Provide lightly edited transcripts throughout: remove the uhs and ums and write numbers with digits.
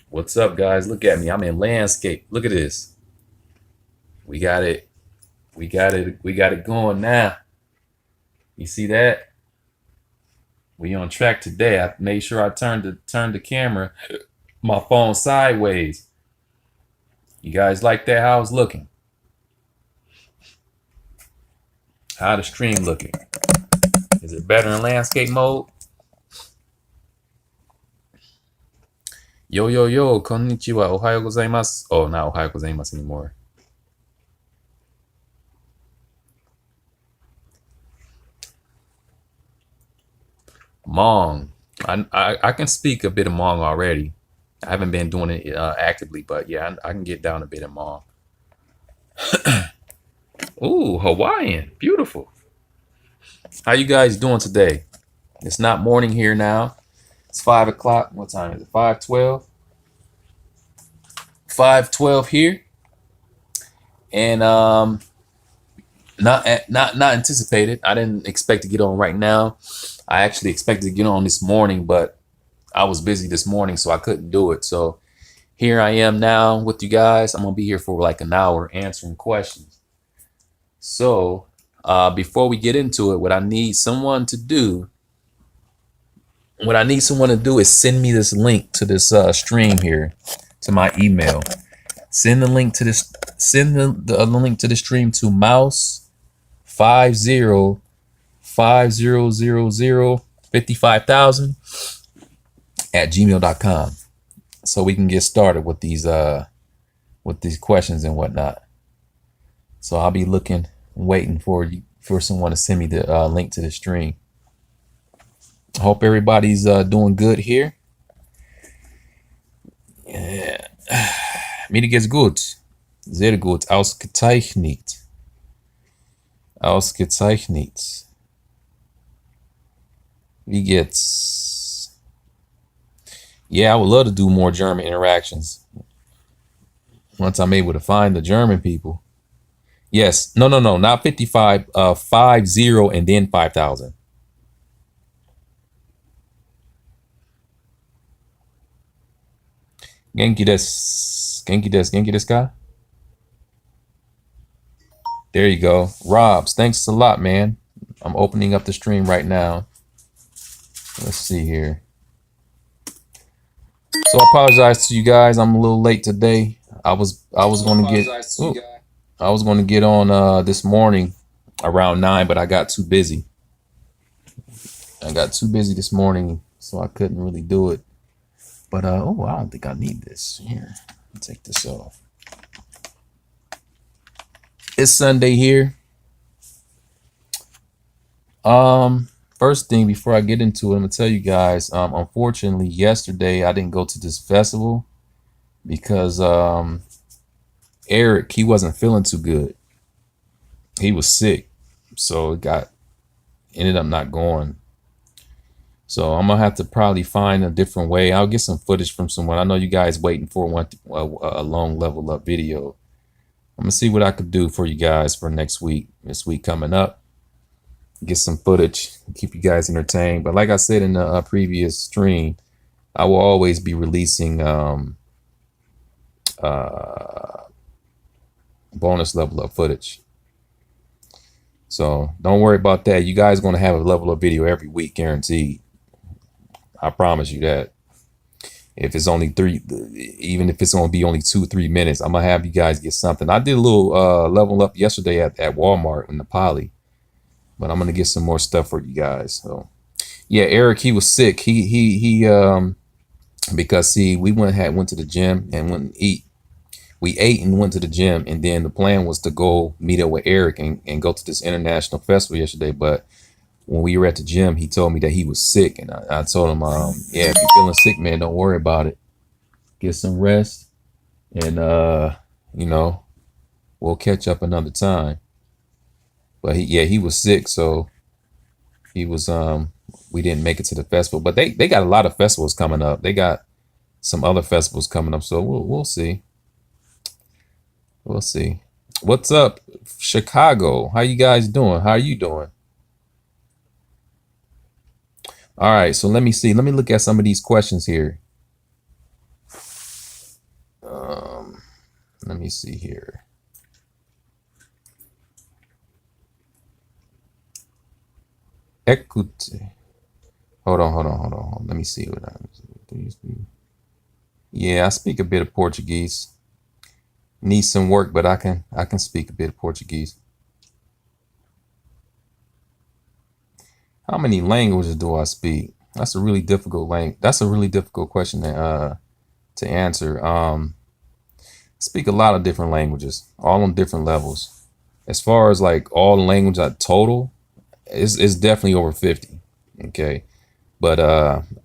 What's up, guys? Look at me. I'm in landscape. Look at this. We got it. We got it. We got it going now. You see that? We on track today. I made sure I turned the camera, my phone sideways. You guys like that? How it's looking? How the stream looking? Is it better in landscape mode? Yo, yo, yo, konnichiwa, ohayo gozaimasu. Oh, not ohayo gozaimasu anymore. Hmong. I can speak a bit of Hmong already. I haven't been doing it actively, but yeah, I can get down a bit of Hmong. Ooh, Hawaiian. Beautiful. How you guys doing today? It's not morning here now. It's 5 o'clock. What time is it? 5:12. 5:12 here. And not anticipated. I didn't expect to get on right now. I actually expected to get on this morning, but I was busy this morning, so I couldn't do it. So here I am now with you guys. I'm gonna be here for like an hour answering questions. So before we get into it, what I need someone to do is send me this link to this stream here to my email. Send the link to this. Send the link to the stream to mouse50500055,000 at gmail.com, so we can get started with these questions and whatnot. So I'll be waiting for someone to send me the link to the stream. Hope everybody's doing good here. Yeah. Mir geht's gut. Sehr gut. Ausgezeichnet. Ausgezeichnet. Wie geht's? Yeah, I would love to do more German interactions once I'm able to find the German people. Yes. No, not 55. 50 and then 5,000. Genki desu. Genki desu. Genki desu ka? There you go. Robs, thanks a lot, man. I'm opening up the stream right now. Let's see here. So I apologize to you guys. I'm a little late today. I was going to get on this morning around 9, but I got too busy. I got too busy this morning, so I couldn't really do it. But oh, I don't think I need this. Here, I'll take this off. It's Sunday here. First thing before I get into it, I'm gonna tell you guys. Unfortunately, yesterday I didn't go to this festival because Eric, he wasn't feeling too good. He was sick, so it ended up not going. So I'm gonna have to probably find a different way. I'll get some footage from someone. I know you guys waiting for a long level up video. I'm gonna see what I could do for you guys for next week. This week coming up, get some footage, keep you guys entertained. But like I said in the previous stream, I will always be releasing bonus level up footage. So don't worry about that. You guys are gonna have a level up video every week, guaranteed. I promise you that. If it's only 3, even if it's gonna be only 2-3 minutes, I'm gonna have you guys get something. I did a little level up yesterday at Walmart in the Poly, but I'm gonna get some more stuff for you guys. So yeah, Eric, he was sick. He because see, we went to the gym and went and eat. We ate and went to the gym, and then the plan was to go meet up with Eric and go to this international festival yesterday. But when we were at the gym, he told me that he was sick, and I told him, yeah, if you're feeling sick, man, don't worry about it. Get some rest, and you know, we'll catch up another time. But he was sick, so he was we didn't make it to the festival. But they got a lot of festivals coming up. They got some other festivals coming up, so we'll see. We'll see. What's up, Chicago? How you guys doing? How are you doing? All right, so let me see. Let me look at some of these questions here. Let me see here. Écoute. Hold on. Let me see what I. Yeah, I speak a bit of Portuguese. Need some work, but I can speak a bit of Portuguese. How many languages do I speak? That's a really difficult That's a really difficult question to answer. I speak a lot of different languages, all on different levels. As far as like all the language I total, it's definitely over 50. Okay. But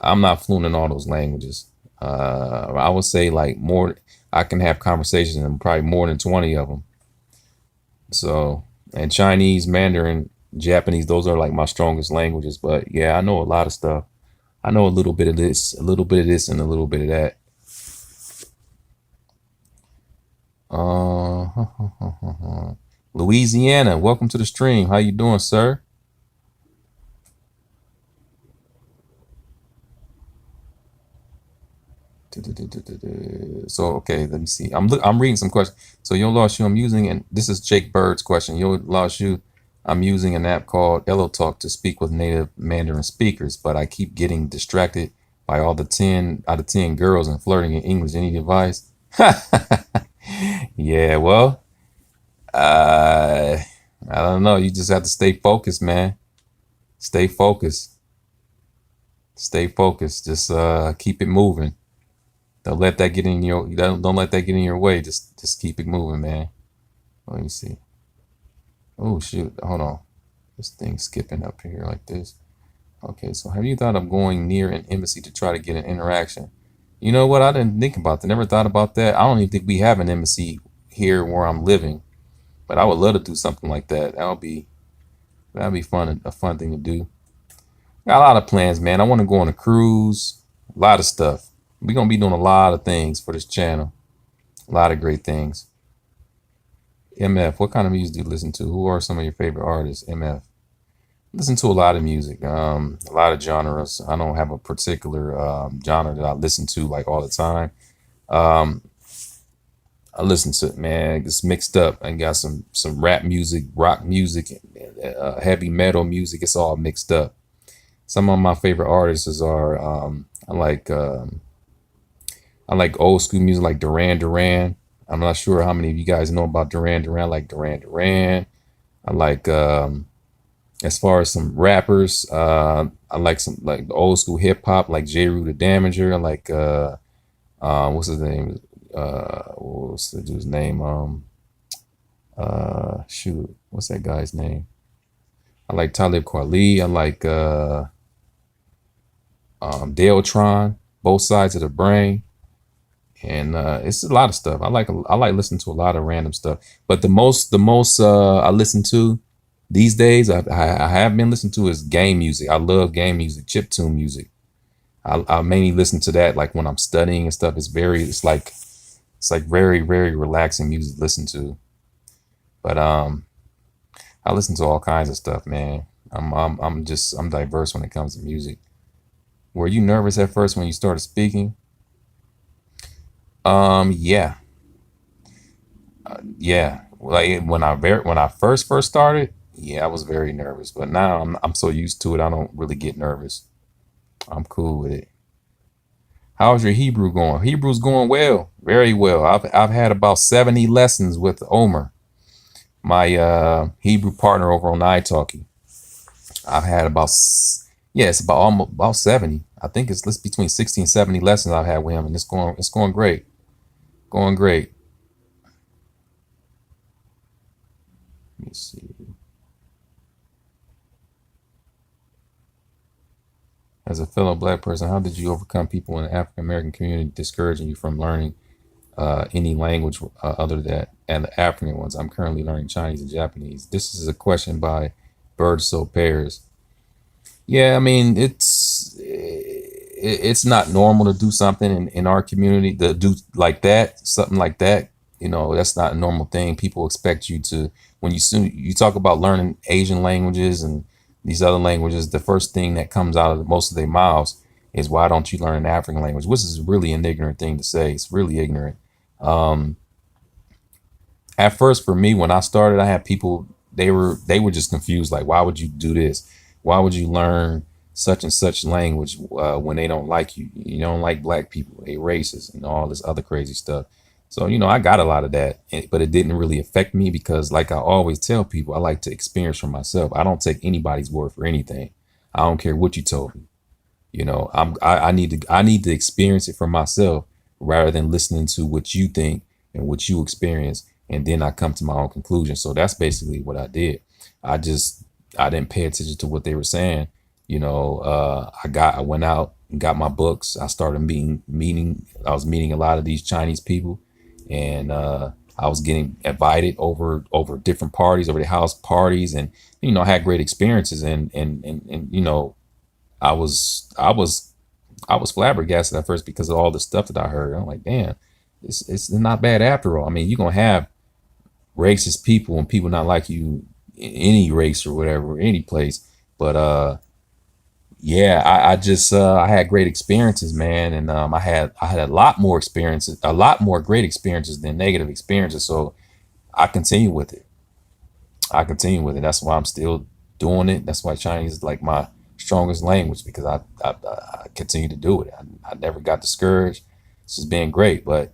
I'm not fluent in all those languages. I would say like more, I can have conversations in probably more than 20 of them. So, and Chinese, Mandarin, Japanese, those are like my strongest languages. But yeah, I know a lot of stuff. I know a little bit of this, a little bit of this, and a little bit of that. Louisiana, welcome to the stream. How you doing, sir? So okay, let me see. I'm reading some questions. So yo Laoshu, I'm using, and this is Jake Bird's question. Yo Laoshu, I'm using an app called HELLOTALK to speak with native Mandarin speakers, but I keep getting distracted by all the 10 out of 10 girls and flirting in English. Any advice? Yeah, well, I don't know. You just have to stay focused, man. Stay focused. Stay focused. Just keep it moving. Don't let that get in your don't let that get in your way. Just keep it moving, man. Let me see. Oh shoot, hold on. This thing's skipping up here like this. Okay, so have you thought of going near an embassy to try to get an interaction? You know what? I didn't think about that. Never thought about that. I don't even think we have an embassy here where I'm living, but I would love to do something like that. That'd be fun, a fun thing to do. Got a lot of plans, man. I want to go on a cruise, a lot of stuff. We're going to be doing a lot of things for this channel. A lot of great things. MF, what kind of music do you listen to? Who are some of your favorite artists? MF. Listen to a lot of music, a lot of genres. I don't have a particular genre that I listen to like all the time. I listen to it, man. It's mixed up. I got some rap music, rock music, heavy metal music. It's all mixed up. Some of my favorite artists are I like old school music like Duran Duran. I'm not sure how many of you guys know about Duran Duran. I like Duran Duran. I like as far as some rappers, I like some like the old school hip hop like Jeru the Damager. I like what's his name? What's the dude's name? Shoot, what's that guy's name? I like Talib Kweli. I like Deltron, Both Sides of the Brain. And it's a lot of stuff. I like listening to a lot of random stuff. But the most I listen to these days, I have been listening to is game music. I love game music, chiptune music. I mainly listen to that like when I'm studying and stuff. It's like very, very relaxing music to listen to. But I listen to all kinds of stuff, man. I'm diverse when it comes to music. Were you nervous at first when you started speaking? Yeah. Yeah. Like when I first started, yeah, I was very nervous, but now I'm so used to it, I don't really get nervous. I'm cool with it. How's your Hebrew going? Hebrew's going well, very well. I've had about 70 lessons with Omer, my Hebrew partner over on iTalki. I've had it's about almost about 70. I think it's between 60 and 70 lessons I've had with him, and it's going great. Going great. Let me see. As a fellow Black person, how did you overcome people in the African American community discouraging you from learning any language other than the African ones? I'm currently learning Chinese and Japanese. This is a question by Bird So Pairs. Yeah, I mean, it's not normal to do something in our community to do like that, something like that. You know, that's not a normal thing. People expect you to, when you talk about learning Asian languages and these other languages, the first thing that comes out of most of their mouths is, why don't you learn an African language? Which is really an ignorant thing to say. It's really ignorant. at first for me, when I started, I had people, they were just confused. Like, why would you do this? Why would you learn such and such language when they don't like you? You don't like black people, they racist, and all this other crazy stuff. So, I got a lot of that, but it didn't really affect me because, like I always tell people, I like to experience for myself. I don't take anybody's word for anything. I don't care what you told me. I need to experience it for myself rather than listening to what you think and what you experience, and then I come to my own conclusion. So that's basically what I did. I didn't pay attention to what they were saying. I went out and got my books. I started I was meeting a lot of these Chinese people, and I was getting invited over different parties, over the house parties, and I had great experiences, and I was flabbergasted at first because of all the stuff that I heard. I'm like, damn, it's not bad after all. I mean, you're gonna have racist people and people not like you in any race or whatever, any place. But yeah, I had great experiences, man, and I had a lot more great experiences than negative experiences. So I continue with it. That's why I'm still doing it. That's why Chinese is like my strongest language, because I continue to do it. I never got discouraged. It's just been great. But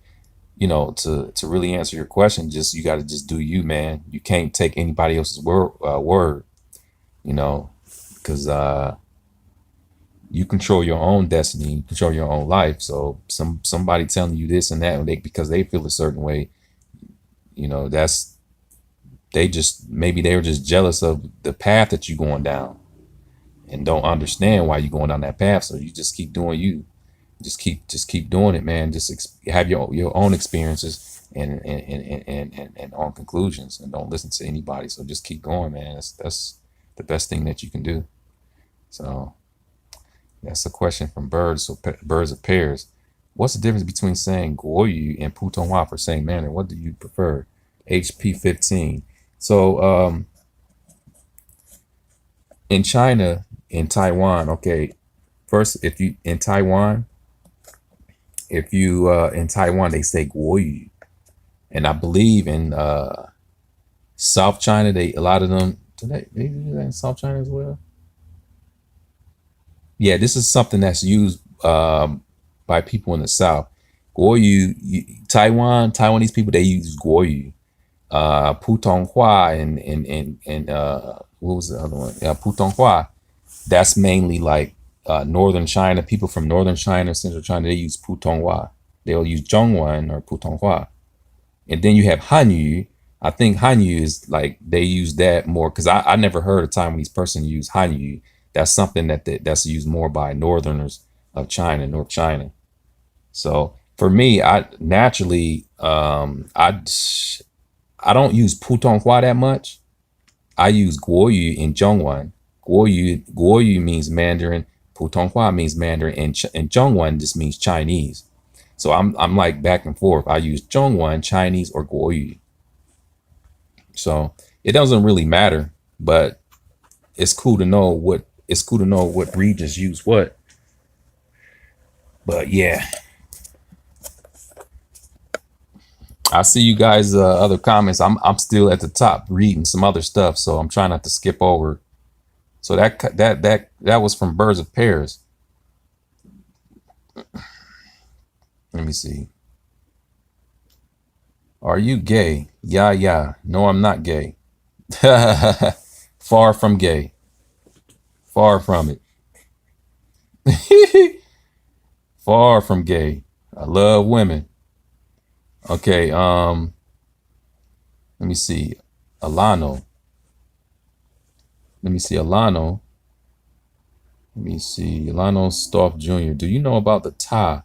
to really answer your question, you got to just do you, man. You can't take anybody else's word, because you control your own destiny, you control your own life. So somebody telling you this and that, because they feel a certain way, that's maybe they were just jealous of the path that you're going down and don't understand why you're going down that path. So you just keep doing you. Just keep doing it, man. Just have your own experiences and on conclusions, and don't listen to anybody. So just keep going, man. That's the best thing that you can do. So that's a question from Birds. So Birds of Pairs. What's the difference between saying Goyu and Putonghua for same manner? What do you prefer? HP 15. So in China, in Taiwan, okay. First, if you in Taiwan, they say Goyu, and I believe in South China, a lot of them, do they do that in South China as well? Yeah, this is something that's used by people in the South. Goyu, Taiwanese people, they use Goyu. Putonghua and what was the other one? Yeah, Putonghua. That's mainly like northern China. People from northern China, central China, they use Putonghua. They'll use Zhongwen or Putonghua. And then you have Hanyu. I think Hanyu is like, they use that more, because I never heard a Taiwanese person use Hanyu. That's something that's used more by northerners of China, North China. So for me, I naturally, I don't use Putonghua that much. I use Guoyu and Zhongwen. Guoyu means Mandarin. Putonghua means Mandarin, and Zhongwen just means Chinese. So I'm like back and forth. I use Zhongwen, Chinese, or Guoyu. So it doesn't really matter, but it's cool to know what regions use what. But yeah, I see you guys other comments. I'm still at the top reading some other stuff, so I'm trying not to skip over. So that was from Birds of Pairs. Let me see. Are you gay? Yeah. No, I'm not gay. Far from gay. Far from it. Far from gay. I love women. Okay, let me see. Alano. Let me see. Alano Stoff Jr. Do you know about the Ta?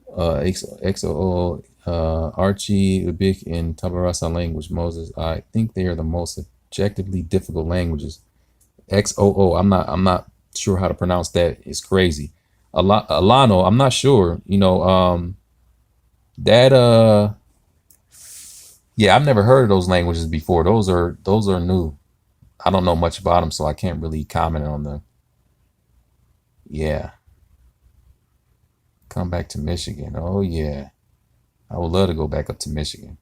XOO, Archie, Ubik, and Tabarasa language, Moses. I think they are the most objectively difficult languages. XOO, I'm not sure how to pronounce that. It's crazy. Alano, I'm not sure. That yeah, I've never heard of those languages before. Those are new. I don't know much about them, so I can't really comment on them. Yeah. Come back to Michigan. Oh yeah. I would love to go back up to Michigan.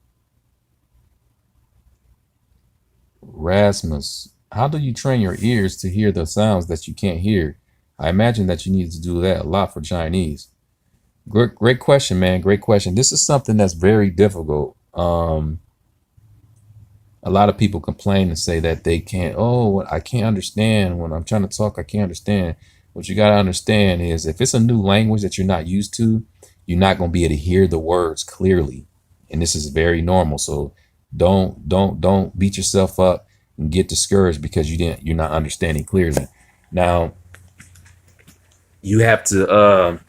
Rasmus, how do you train your ears to hear the sounds that you can't hear? I imagine that you need to do that a lot for Chinese. Great question, man. Great question. This is something that's very difficult. A lot of people complain and say that they can't, oh, I can't understand when I'm trying to talk. I can't understand. What you got to understand is if it's a new language that you're not used to, you're not going to be able to hear the words clearly. And this is very normal. So don't beat yourself up and get discouraged because you're not understanding clearly. Now, you have to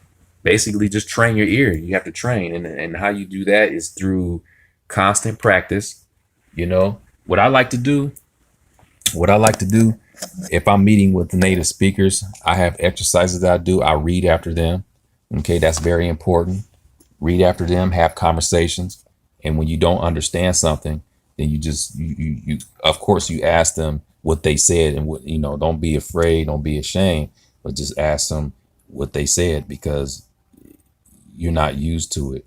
basically just train your ear. You have to train. And how you do that is through constant practice. You know, what I like to do, if I'm meeting with native speakers, I have exercises that I do. I read after them. Okay, that's very important. Read after them, have conversations. And when you don't understand something, then you of course you ask them what they said, and what, you know, don't be afraid, don't be ashamed, but just ask them what they said because you're not used to it.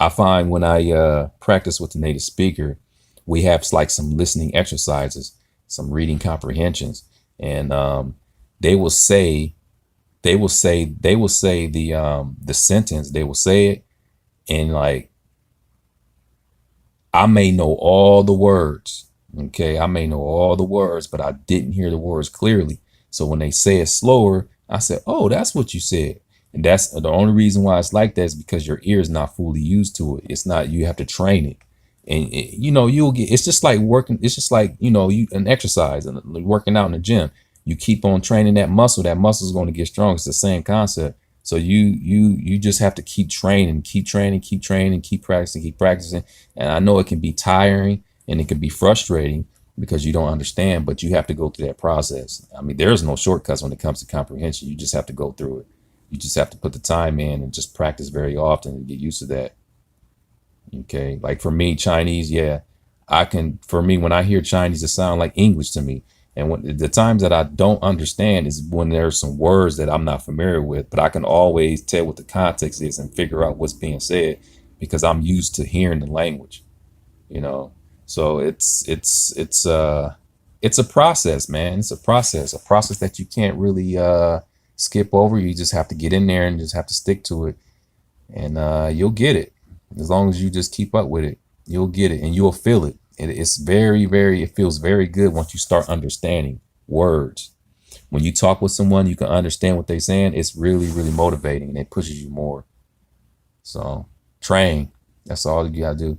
I find when I practice with the native speaker, we have like some listening exercises, some reading comprehensions, and they will say the sentence, they will say it, and like I may know all the words, okay, I may know all the words, but I didn't hear the words clearly. So when they say it slower, I said, oh, that's what you said. And that's the only reason why it's like that is because your ear is not fully used to it. It's not, you have to train it. And you know, you'll get, it's just like working. It's just like, you know, an exercise and working out in the gym. You keep on training that muscle is going to get strong. It's the same concept. So you just have to keep training, keep practicing. And I know it can be tiring and it can be frustrating because you don't understand, but you have to go through that process. I mean, there's no shortcuts when it comes to comprehension. You just have to go through it. You just have to put the time in and just practice very often and get used to that. Okay. Like for me, Chinese, yeah, for me, when I hear Chinese, it sounds like English to me. And when the times that I don't understand is when there's some words that I'm not familiar with, but I can always tell what the context is and figure out what's being said because I'm used to hearing the language, you know? So it's a process, man. It's a process that you can't really, skip over. You just have to get in there and just have to stick to it, and you'll get it. As long as you just keep up with it, you'll get it and you'll feel it. It feels very good once you start understanding words. When you talk with someone, you can understand what they're saying. It's really, really motivating and it pushes you more. So train. That's all you gotta do.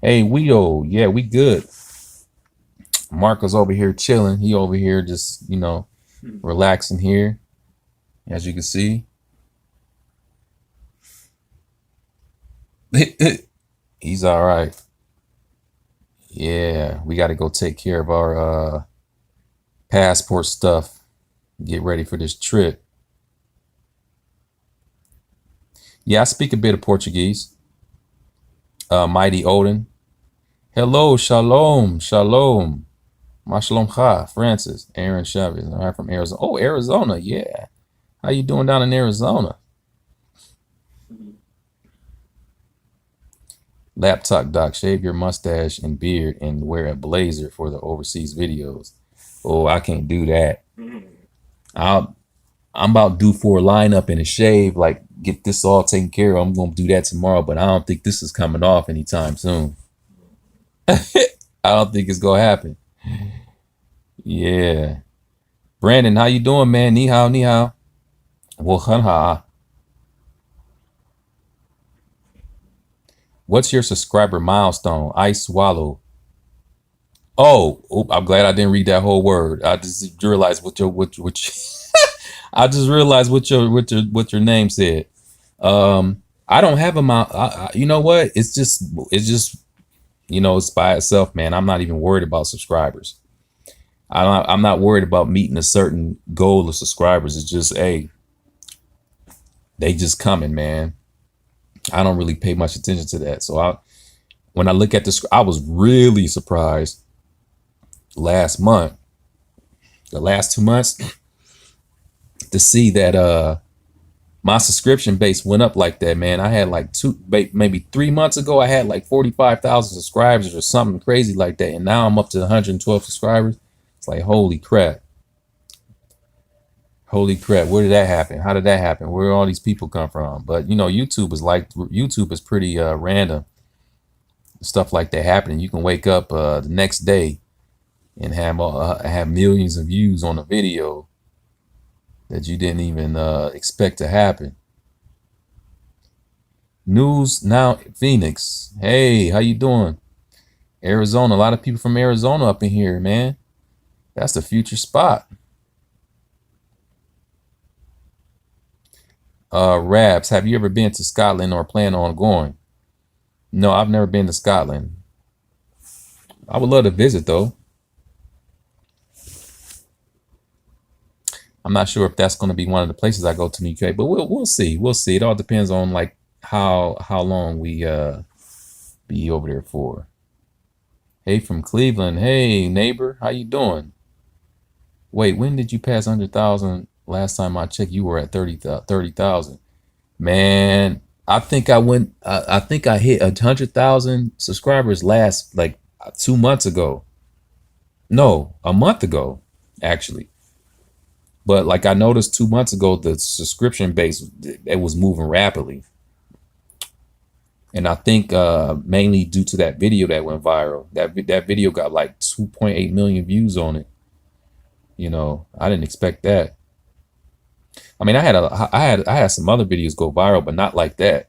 Hey, yeah, we good. Marco's over here chilling. He over here just, you know, relaxing here, as you can see. He's all right. Yeah, we got to go take care of our passport stuff, get ready for this trip. Yeah, I speak a bit of Portuguese. Mighty Odin. Hello, shalom, shalom. Mashalom ha, Francis. Aaron Chavez. All right, from Arizona. Oh, Arizona, yeah. How you doing down in Arizona? Laptop Doc, shave your mustache and beard and wear a blazer for the overseas videos. Oh, I can't do that. I'm about due for a lineup and a shave, like get this all taken care of. I'm going to do that tomorrow, but I don't think this is coming off anytime soon. I don't think it's going to happen. Yeah. Brandon, how you doing, man? Ni hao, ni hao. Wohanha. What's your subscriber milestone? I swallow. Oh, I'm glad I didn't read that whole word. I just realized what I just realized what your name said. I don't have a mile. You know what? It's just, you know, it's by itself, man. I'm not even worried about subscribers. I'm not worried about meeting a certain goal of subscribers. It's just, hey, they just coming, man. I don't really pay much attention to that. So when I look at this, I was really surprised last month, the last 2 months, to see that My subscription base went up like that, man. I had like maybe 3 months ago, I had like 45,000 subscribers or something crazy like that. And now I'm up to 112 subscribers. It's like, holy crap. Holy crap. Where did that happen? How did that happen? Where all these people come from? But you know, YouTube is pretty random. Stuff like that happening. You can wake up the next day and have millions of views on a video that you didn't even expect to happen. News Now Phoenix. Hey, how you doing? Arizona. A lot of people from Arizona up in here, man. That's the future spot. Rabs, have you ever been to Scotland or plan on going? No, I've never been to Scotland. I would love to visit though. I'm not sure if that's going to be one of the places I go to in the UK, but we'll see. We'll see. It all depends on like how long we be over there for. Hey, from Cleveland. Hey, neighbor, how you doing? Wait, when did you pass 100,000? Last time I checked, you were at 30,000. Man, I think I hit 100,000 subscribers last like 2 months ago. No, a month ago, actually. But like I noticed 2 months ago, the subscription base, it was moving rapidly. And I think mainly due to that video that went viral. That video got like 2.8 million views on it. You know, I didn't expect that. I mean, I had some other videos go viral, but not like that.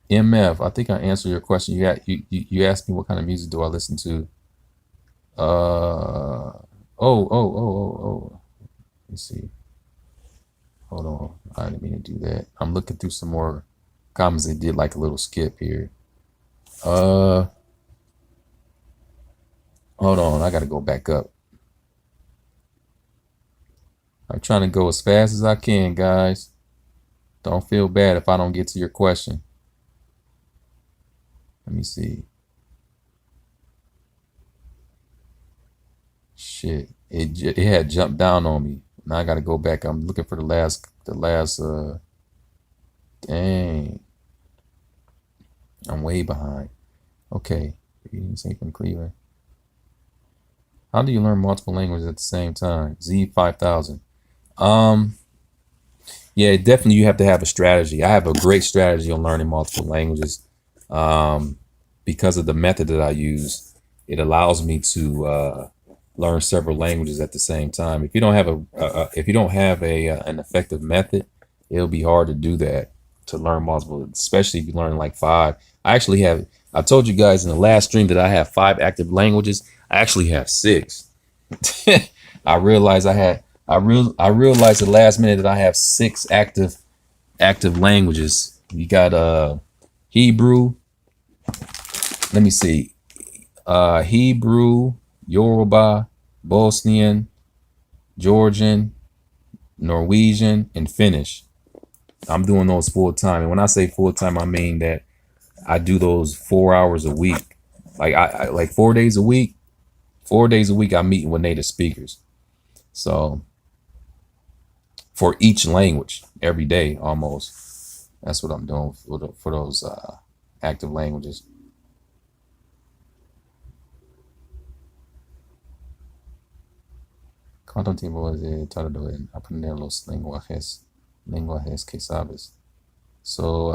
MF, I think I answered your question. You asked me what kind of music do I listen to. Oh. Let's see. Hold on. I didn't mean to do that. I'm looking through some more comments. They did like a little skip here. Hold on. I got to go back up. I'm trying to go as fast as I can, guys. Don't feel bad if I don't get to your question. Let me see. Shit, it had jumped down on me. Now I gotta go back. I'm looking for the last dang. I'm way behind. Okay. Same from Cleveland. How do you learn multiple languages at the same time? Z5000. Yeah, definitely you have to have a strategy. I have a great strategy on learning multiple languages. Because of the method that I use, it allows me to learn several languages at the same time. If you don't have an effective method, it'll be hard to do that, to learn multiple, especially if you learn like 5. I told you guys in the last stream that I have 5 active languages. I actually have 6. I realized I realized at the last minute that I have 6 active languages. You got Hebrew. Let me see. Hebrew, Yoruba, Bosnian, Georgian, Norwegian, and Finnish. I'm doing those full time. And when I say full time, I mean that I do those 4 hours a week. Like I like 4 days a week. 4 days a week I'm meeting with native speakers. So for each language, every day almost. That's what I'm doing for those active languages. ¿Cuánto tiempo tardó en aprender los lenguajes que sabes? So,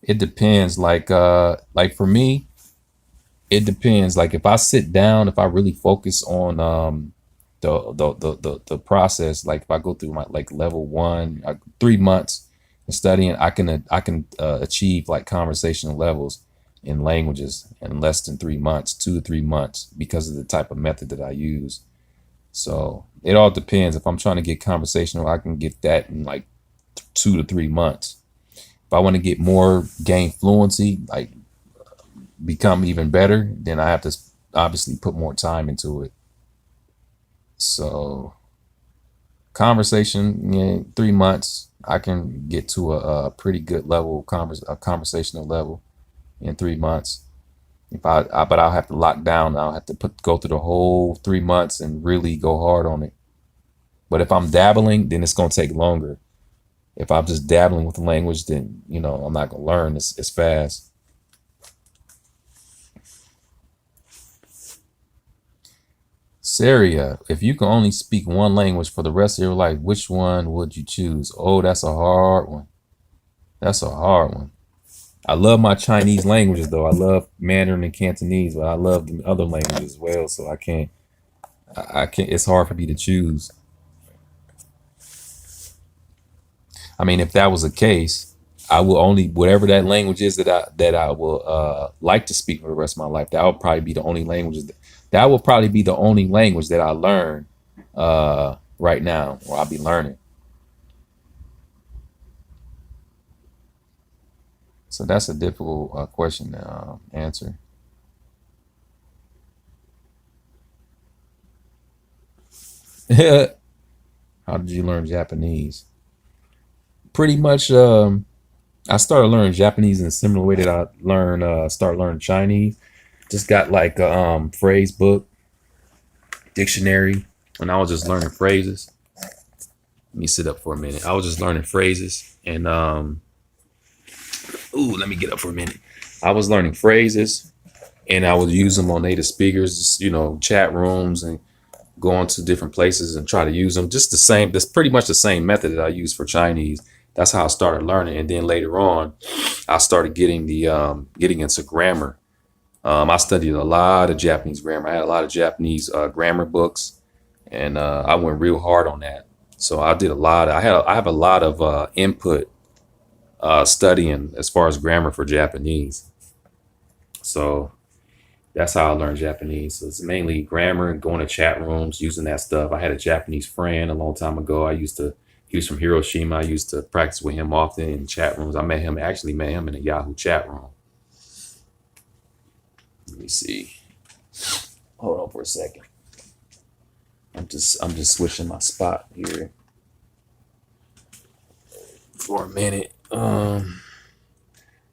it depends. Like for me, it depends. Like if I sit down, if I really focus on the process, like if I go through my like level 1, 3 months of studying, I can achieve like conversational levels in languages in less than 3 months, 2 to 3 months, because of the type of method that I use. So it all depends. If I'm trying to get conversational, I can get that in like 2 to 3 months. If I want to get more, gain fluency, like become even better, then I have to obviously put more time into it. So conversation, in 3 months, I can get to a pretty good level, a conversational level in 3 months. If but I'll have to lock down. I'll have to go through the whole 3 months and really go hard on it. But if I'm dabbling, then it's gonna take longer. If I'm just dabbling with the language, then I'm not gonna learn as fast. Saria, if you can only speak one language for the rest of your life, which one would you choose? Oh, that's a hard one. That's a hard one. I love my Chinese languages though. I love Mandarin and Cantonese, but I love the other languages as well. So I can't. It's hard for me to choose. I mean, if that was the case, I will only whatever that language is that I will like to speak for the rest of my life. That will probably be the only languages. That will probably be the only language that I learn right now, or I'll be learning. So that's a difficult question to answer. How did you learn Japanese? Pretty much, I started learning Japanese in a similar way that I started learning Chinese. Just got like a phrase book, dictionary, and I was just learning phrases. Let me sit up for a minute. I was just learning phrases, and let me get up for a minute. I was learning phrases, and I would use them on native speakers, chat rooms, and go on to different places and try to use them. Just the same. That's pretty much the same method that I use for Chinese. That's how I started learning, and then later on, I started getting into grammar. I studied a lot of Japanese grammar. I had a lot of Japanese grammar books, and I went real hard on that. So I did a lot. I have a lot of input studying as far as grammar for Japanese. So that's how I learned Japanese. So it's mainly grammar and going to chat rooms, using that stuff. I had a Japanese friend a long time ago. He was from Hiroshima. I used to practice with him often in chat rooms. I actually met him in a Yahoo chat room. Let me see. Hold on for a second. I'm just switching my spot here for a minute. How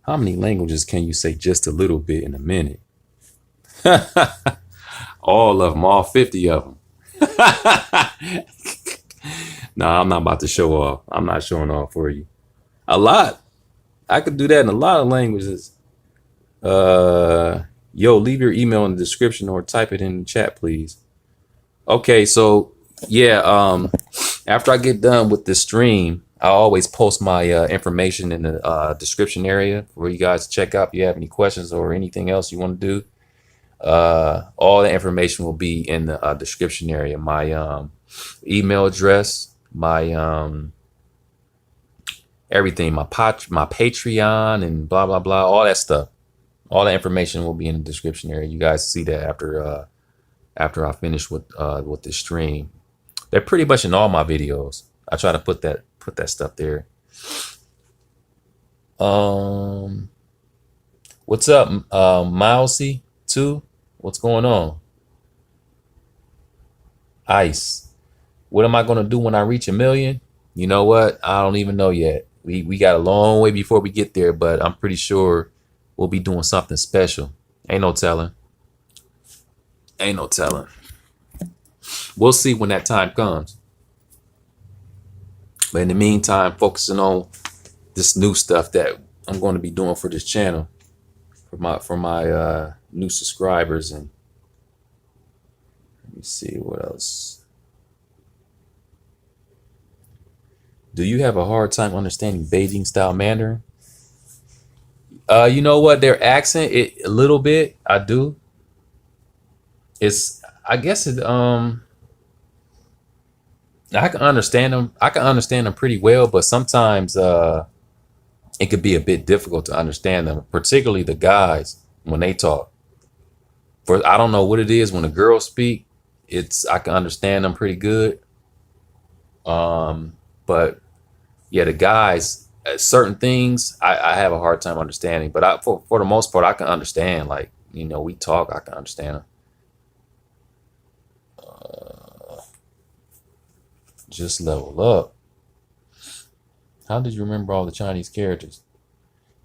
many languages can you say just a little bit in a minute? All of them, all 50 of them. No, I'm not about to show off. I'm not showing off for you. A lot. I could do that in a lot of languages. Yo, leave your email in the description or type it in the chat, please. Okay, so yeah, after I get done with this stream, I always post my information in the description area for you guys to check out if you have any questions or anything else you want to do. All the information will be in the description area. My email address, my everything, my Patreon and blah blah blah, all that stuff. All the information will be in the description area. You guys see that after I finish with this stream. They're pretty much in all my videos. I try to put that stuff there. What's up, Mousy 2? What's going on? Ice. What am I gonna do when I reach 1 million? You know what? I don't even know yet. We got a long way before we get there, but I'm pretty sure we'll be doing something special. Ain't no telling. Ain't no telling. We'll see when that time comes. But in the meantime, focusing on this new stuff that I'm going to be doing for this channel, for my new subscribers. And let me see what else. Do you have a hard time understanding Beijing style Mandarin? You know what? Their accent, a little bit. I do. I guess I can understand them. I can understand them pretty well, but sometimes it could be a bit difficult to understand them, particularly the guys when they talk. I don't know what it is when the girls speak. I can understand them pretty good. But yeah, the guys, certain things I have a hard time understanding. But for the most part, I can understand. Like, we talk, I can understand them. Just level up. How did you remember all the Chinese characters?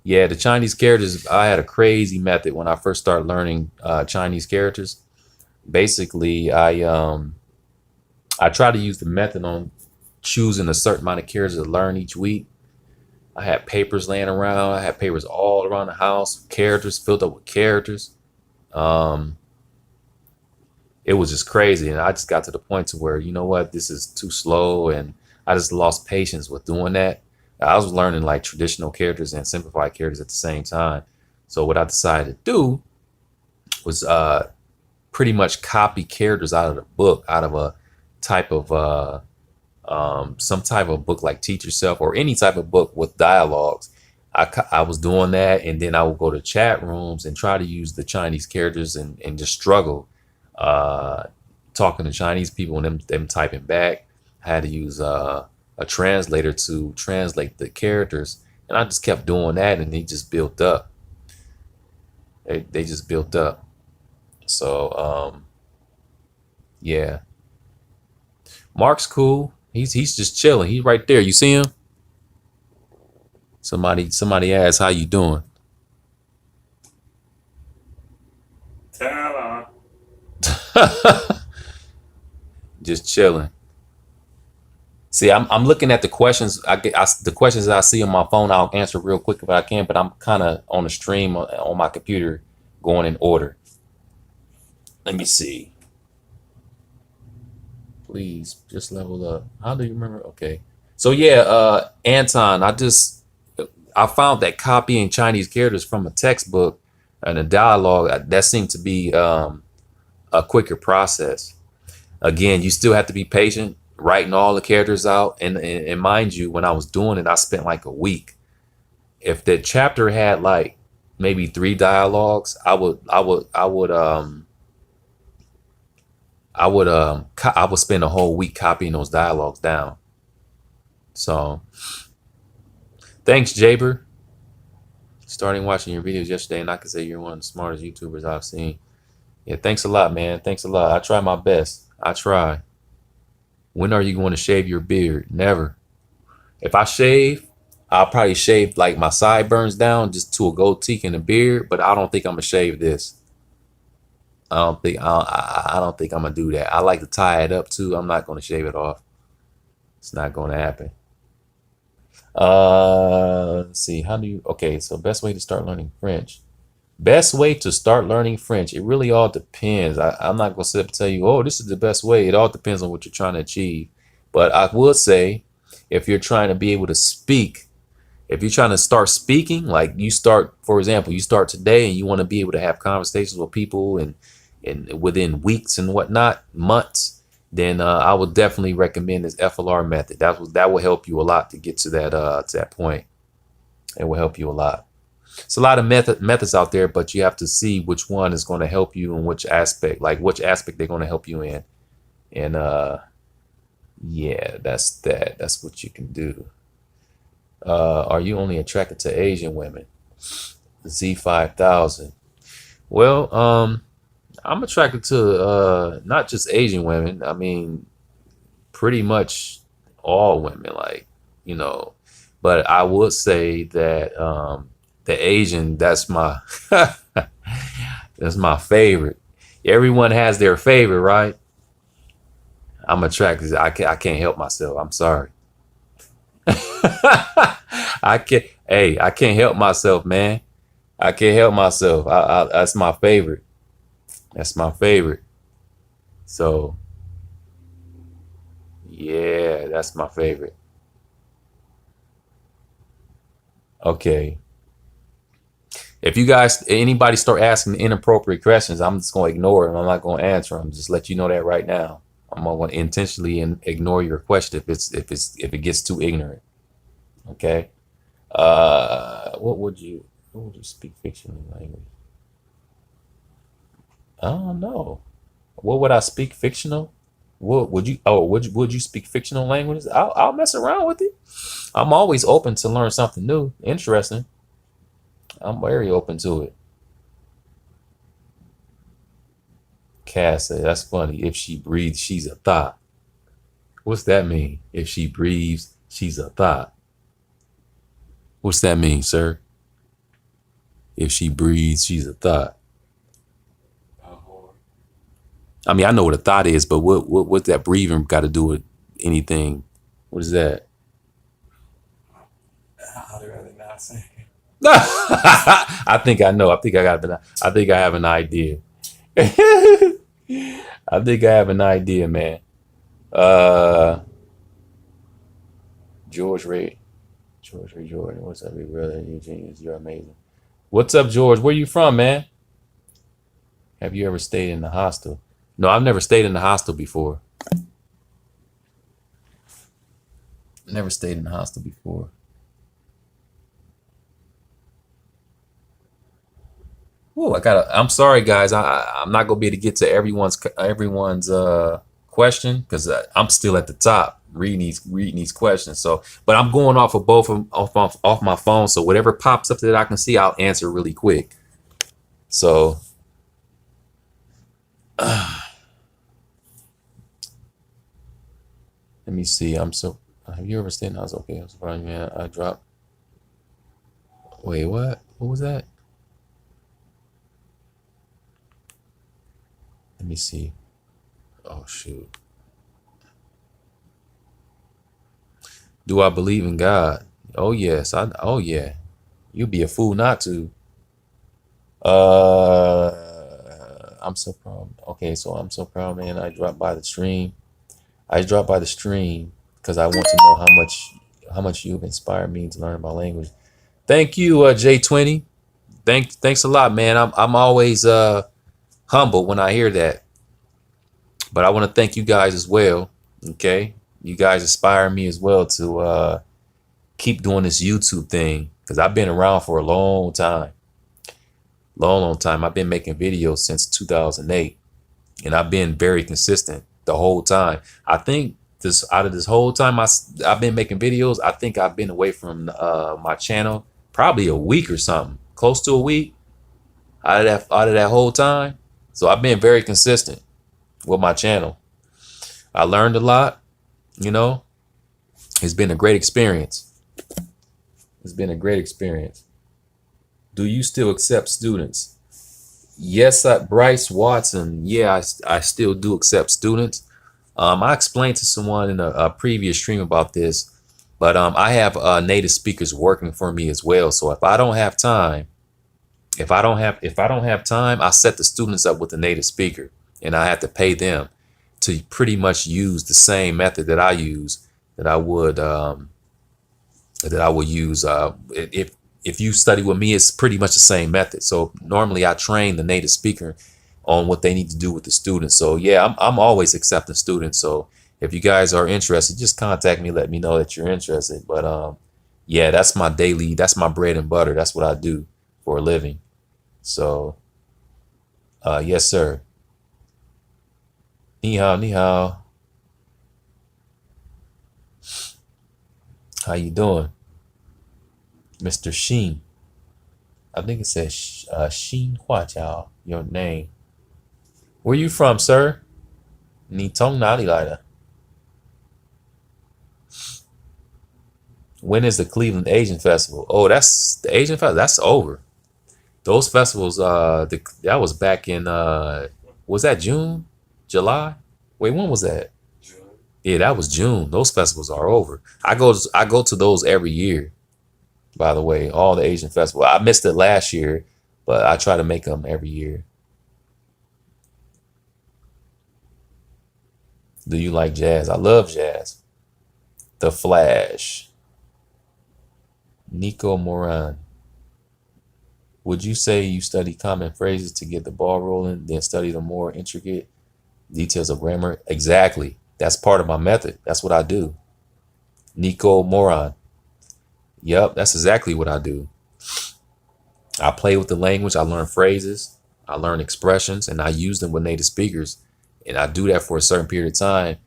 Yeah, the Chinese characters, I had a crazy method when I first started learning Chinese characters. Basically, I try to use the method on choosing a certain amount of characters to learn each week. I had papers laying around. I had papers all around the house, characters filled up with characters. Um, it was just crazy, and I just got to the point to where, you know what, this is too slow, and I just lost patience with doing that. I was learning like traditional characters and simplified characters at the same time. So what I decided to do was pretty much copy characters out of the book, out of a type of some type of book like Teach Yourself or any type of book with dialogues. I was doing that, and then I would go to chat rooms and try to use the Chinese characters and just struggle talking to Chinese people and them typing back. I had to use a translator to translate the characters, and I just kept doing that, and they just built up. They just built up. So yeah, Mark's cool. He's just chilling. He's right there. You see him? Somebody asked, how you doing? Tara. Just chilling. See, I'm looking at the questions. The questions that I see on my phone, I'll answer real quick if I can. But I'm kind of on the stream on my computer, going in order. Let me see. Please just level up. How do you remember? Okay. So yeah, Anton, I found that copying Chinese characters from a textbook and a dialogue, that seemed to be a quicker process. Again, you still have to be patient, writing all the characters out. And mind you, when I was doing it, I spent like a week. If the chapter had like maybe 3 dialogues, I would spend a whole week copying those dialogues down. So thanks, Jaber. Starting watching your videos yesterday, and I can say you're one of the smartest YouTubers I've seen. Yeah, thanks a lot, man. Thanks a lot. I try my best. I try. When are you going to shave your beard? Never. If I shave, I'll probably shave like my sideburns down just to a goatee and a beard, but I don't think I'm gonna shave this. I don't think I'm gonna do that. I like to tie it up too. I'm not gonna shave it off. It's not gonna happen. Let's see. Okay, so best way to start learning French. Best way to start learning French. It really all depends. I'm not gonna sit up and tell you, oh, this is the best way. It all depends on what you're trying to achieve. But I would say, if you're trying to be able to speak, if you're trying to start speaking, like you start, for example, you start today and you want to be able to have conversations with people and within weeks and whatnot, months, then I would definitely recommend this FLR method. That will help you a lot to get to that point. It will help you a lot. It's a lot of methods out there, but you have to see which one is going to help you in which aspect, like which aspect they're going to help you in. And yeah, that's that. That's what you can do. Are you only attracted to Asian women? Z5000. Well, I'm attracted to not just Asian women. I mean, pretty much all women, like, you know. But I would say that the Asian, that's my that's my favorite. Everyone has their favorite, right? I'm attracted. I can't help myself. I'm sorry. I can't. Hey, I can't help myself, man. I can't help myself. That's my favorite. That's my favorite. So yeah, that's my favorite. Okay. If you guys, anybody start asking inappropriate questions, I'm just going to ignore them. I'm not going to answer them. Just let you know that right now. I'm going to intentionally ignore your question if it gets too ignorant. Okay. What would you speak fictional language? I don't know. What would I speak fictional? What would you? Oh, would you speak fictional languages? I'll mess around with it. I'm always open to learn something new, interesting. I'm very open to it. Cass said, that's funny. If she breathes, she's a thought. What's that mean? If she breathes, she's a thought. What's that mean, sir? If she breathes, she's a thought. I mean, I know what a thought is, but what's that breathing got to do with anything? What is that? I'd rather not say. I think I know. I think I have an idea. I think I have an idea, man. George Ray Jordan. What's up, big brother? You're a genius. You're amazing. What's up, George? Where you from, man? Have you ever stayed in the hostel? No, I've never stayed in the hostel before. Never stayed in the hostel before. Oh, I'm sorry, guys. I'm not gonna be able to get to everyone's question because I'm still at the top reading these questions. So, but I'm going off of both of off my phone. So whatever pops up that I can see, I'll answer really quick. So, let me see. Have you ever stayed in the house? Okay, I'm surprised, man. I dropped. Wait, what? What was that? Let me see. Oh, shoot. Do I believe in God? Oh, yes. Oh, yeah. You'd be a fool not to. I'm so proud. Okay, so I'm so proud, man. I dropped by the stream because I want to know how much you've inspired me to learn about language. Thank you, J20. Thanks a lot, man. I'm always humble when I hear that. But I want to thank you guys as well. Okay, you guys inspire me as well to keep doing this YouTube thing because I've been around for a long time. Long time. I've been making videos since 2008, and I've been very consistent the whole time. I think out of this whole time I've been making videos, I think I've been away from my channel probably a week or something, close to a week out of that whole time. So I've been very consistent with my channel. I learned a lot, you know. It's been a great experience. It's been a great experience. Do you still accept students? Yes, Bryce Watson. Yeah, I still do accept students. I explained to someone in a previous stream about this, but I have native speakers working for me as well. So if I don't have time, I set the students up with a native speaker, and I have to pay them to pretty much use the same method that I use that I would use if you study with me. It's pretty much the same method. So normally I train the native speaker on what they need to do with the students. So yeah, I'm always accepting students. So if you guys are interested, just contact me, let me know that you're interested. But yeah, that's my bread and butter. That's what I do for a living. So yes, sir. Ni hao, ni hao. How you doing? Mr. Sheen. I think it says Sheen Hua Jiao, your name. Where you from, sir? Ni tong nali laida. When is the Cleveland Asian Festival? Oh, that's the Asian Festival. That's over. Those festivals, that was back in was that June? July? Wait, when was that? June. Yeah, that was June. Those festivals are over. I go to those every year. By the way, all the Asian festivals. I missed it last year, but I try to make them every year. Do you like jazz? I love jazz. The Flash. Nico Moran. Would you say you study common phrases to get the ball rolling, then study the more intricate details of grammar? Exactly. That's part of my method. That's what I do. Nico Moran. Yep, that's exactly what I do. I play with the language. I learn phrases. I learn expressions, and I use them with native speakers. And I do that for a certain period of time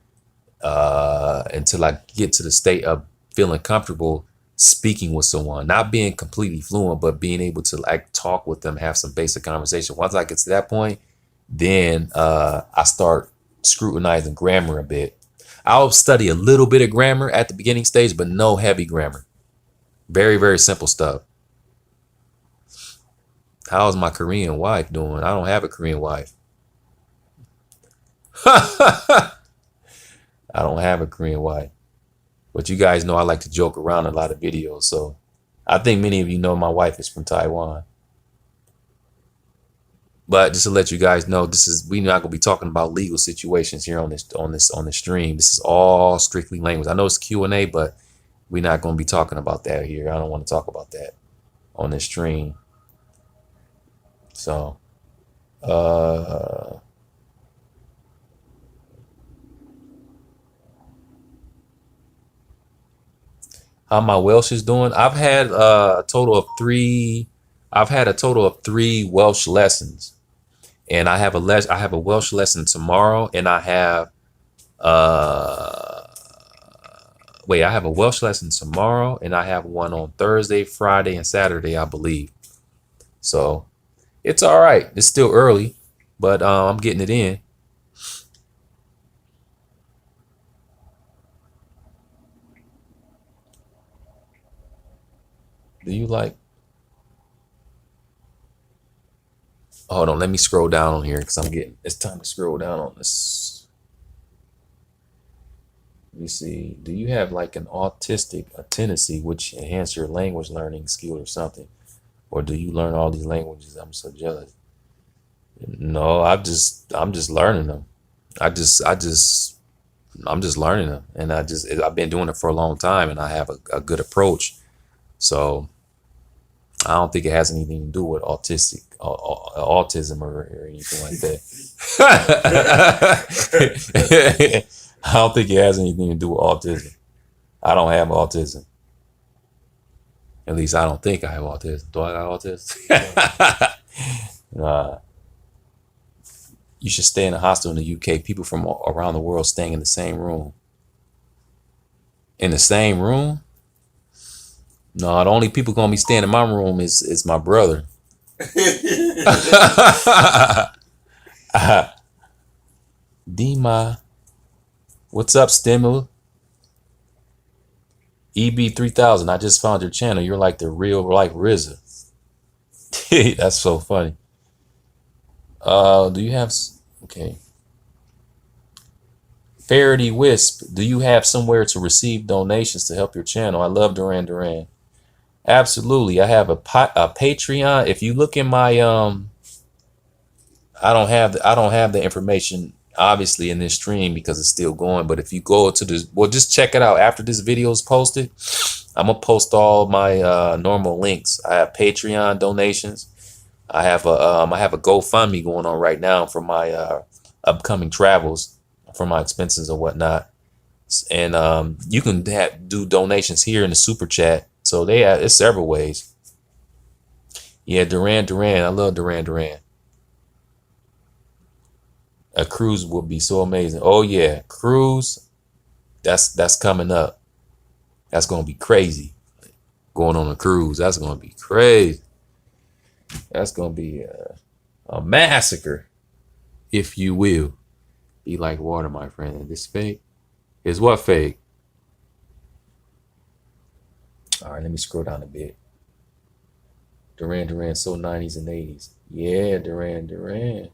until I get to the state of feeling comfortable speaking with someone, not being completely fluent, but being able to like talk with them, have some basic conversation. Once I get to that point, then I start scrutinizing grammar a bit. I'll study a little bit of grammar at the beginning stage, but no heavy grammar. Very, very simple stuff. How's my Korean wife doing? I don't have a Korean wife. I don't have a Korean wife. But you guys know I like to joke around in a lot of videos. So I think many of you know my wife is from Taiwan. But just to let you guys know, we're not gonna be talking about legal situations here on the stream. This is all strictly language. I know it's Q&A, but we're not gonna be talking about that here. I don't want to talk about that on this stream. So how my Welsh is doing? I've had a total of 3 Welsh lessons. And I have a Welsh lesson tomorrow, and I have a Welsh lesson tomorrow, and I have one on Thursday, Friday, and Saturday, I believe. So it's all right. It's still early, but I'm getting it in. Do you like? Hold on, let me scroll down on here because it's time to scroll down on this. Let me see. Do you have like a tendency which enhance your language learning skill or something? Or do you learn all these languages? I'm so jealous. No, I'm just learning them. I'm just learning them, and I've been doing it for a long time, and I have a good approach. So I don't think it has anything to do with autism or anything like that. I don't think it has anything to do with autism. I don't have autism. At least I don't think I have autism. Do I got autism? You should stay in a hostel in the UK. People from around the world staying in the same room. In the same room? No, the only people gonna be staying in my room is my brother. Dima, what's up, Stimula? EB3000, I just found your channel. You're like the real like RZA. That's so funny. Do you have okay? Faraday Wisp, do you have somewhere to receive donations to help your channel? I love Duran. Absolutely. I have a Patreon. If you look in my I don't have the information obviously in this stream because it's still going, but if you go to this, well, just check it out after this video is posted. I'm gonna post all my normal links. I have Patreon donations. I have a GoFundMe going on right now for my upcoming travels, for my expenses or whatnot. And you can do donations here in the super chat. So it's several ways. Yeah, Duran. I love Duran. A cruise would be so amazing. Oh yeah, cruise. That's coming up. That's gonna be crazy. Going on a cruise. That's gonna be crazy. That's gonna be a massacre, if you will. Be like water, my friend. This fake is what fake. All right, let me scroll down a bit. Duran, so 90s and 80s. Yeah, Duran.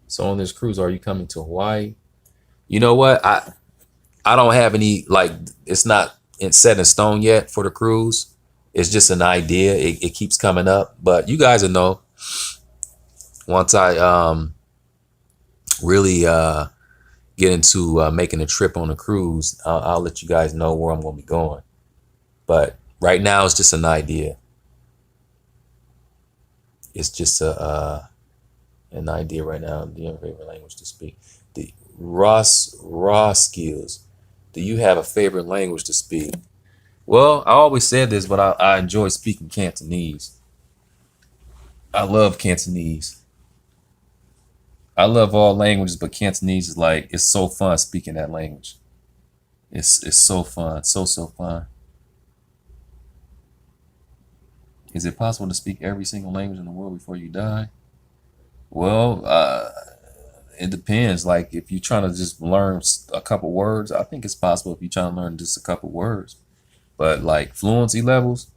So on this cruise, are you coming to Hawaii? You know what? I don't have any, like, it's not set in stone yet for the cruise. It's just an idea. It keeps coming up. But you guys will know once I really get into making a trip on a cruise. I'll let you guys know where I'm going to be going. But right now, it's just an idea. It's just an idea right now. Do you have a favorite language to speak? The raw skills. Do you have a favorite language to speak? Well, I always said this, but I enjoy speaking Cantonese. I love Cantonese. I love all languages, but Cantonese is like, it's so fun speaking that language. It's so fun, so fun. Is it possible to speak every single language in the world before you die? Well, it depends. Like if you're trying to just learn a couple words, I think it's possible if you're trying to learn just a couple words. But like fluency levels,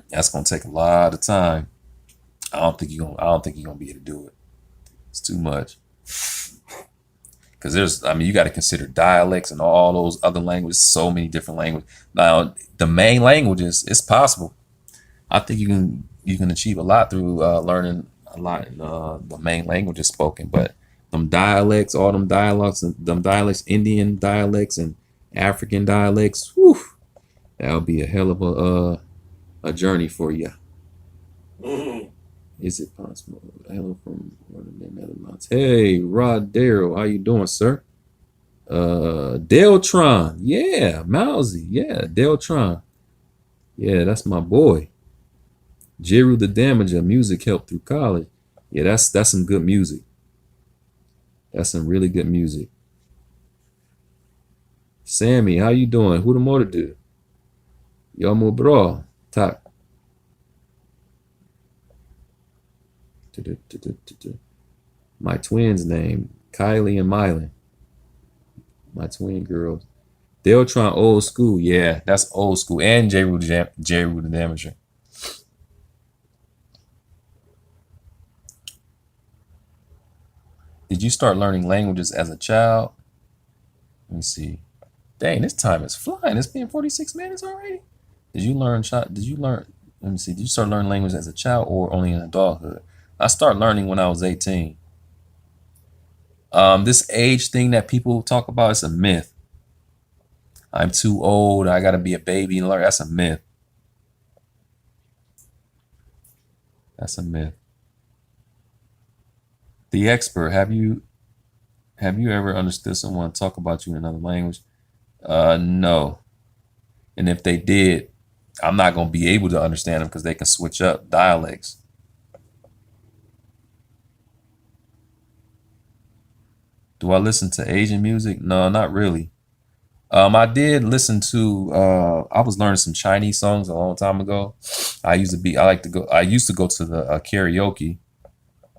that's gonna take a lot of time. I don't think you're gonna be able to do it. It's too much. Because you got to consider dialects and all those other languages, so many different languages. Now, the main languages, it's possible. I think you can achieve a lot through learning a lot in the main languages spoken. But them dialects, all them dialects, Indian dialects and African dialects, whew, that'll be a hell of a journey for you. Is it possible? Hello from the Netherlands. Hey, Rod Darrow, how you doing, sir? Deltron, yeah, Mousy, yeah, Deltron, yeah, that's my boy. Jeru the Damager, music help through college. Yeah, that's some good music. That's some really good music. Sammy, how you doing? Who the more to do? Yomu bro, tak. My twins' name, Kylie and Mylan. My twin girls. Deltron old school. Yeah, that's old school. And Jeru the Damager. Did you start learning languages as a child? Let me see. Dang, this time is flying. It's been 46 minutes already. Did you learn? Let me see. Did you start learning language as a child or only in adulthood? I started learning when I was 18. This age thing that people talk about is a myth. I'm too old. I got to be a baby and learn. That's a myth. That's a myth. The expert. Have you ever understood someone talk about you in another language? No. And if they did, I'm not going to be able to understand them because they can switch up dialects. Do I listen to Asian music? No, not really. I did listen to, I was learning some Chinese songs a long time ago. I used to go to the karaoke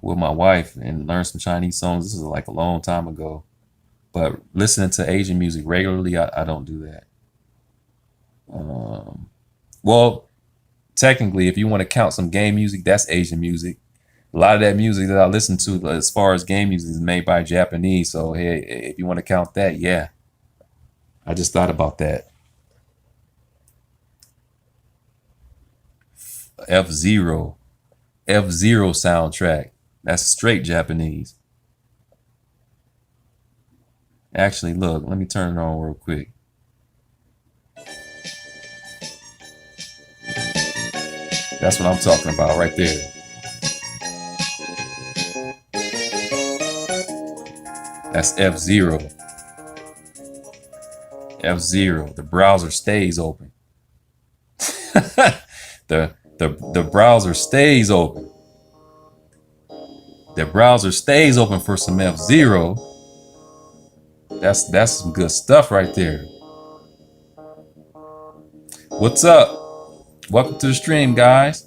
with my wife and learn some Chinese songs. This is like a long time ago. But listening to Asian music regularly, I don't do that. Well, technically, if you want to count some game music, that's Asian music. A lot of that music that I listen to as far as game music is made by Japanese. So, hey, if you want to count that, yeah. I just thought about that. F-Zero soundtrack. That's straight Japanese. Actually, look, let me turn it on real quick. That's what I'm talking about right there. That's F-Zero. F-Zero. The browser stays open. the browser stays open. The browser stays open for some F-Zero. That's some good stuff right there. What's up? Welcome to the stream, guys.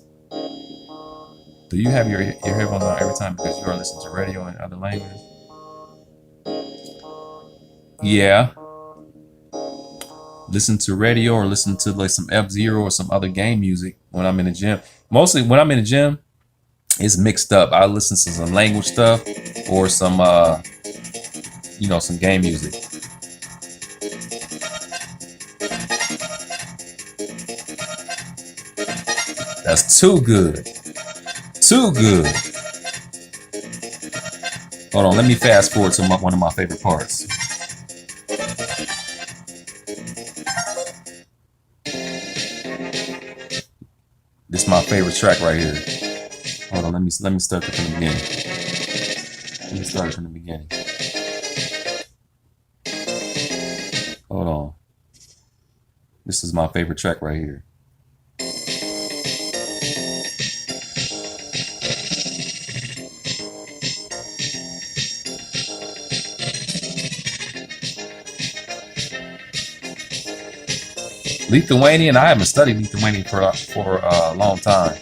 Do you have your headphones on every time because you are listening to radio in other languages? Yeah. Listen to radio or listen to like some F-Zero or some other game music when I'm in the gym. Mostly when I'm in the gym, it's mixed up. I listen to some language stuff or some some game music. That's too good. Too good. Hold on, let me fast forward to one of my favorite parts. This is my favorite track right here. Hold on, let me start it from the beginning. Let me start it from the beginning. Hold on. This is my favorite track right here. Lithuanian, I haven't studied Lithuanian for a long time.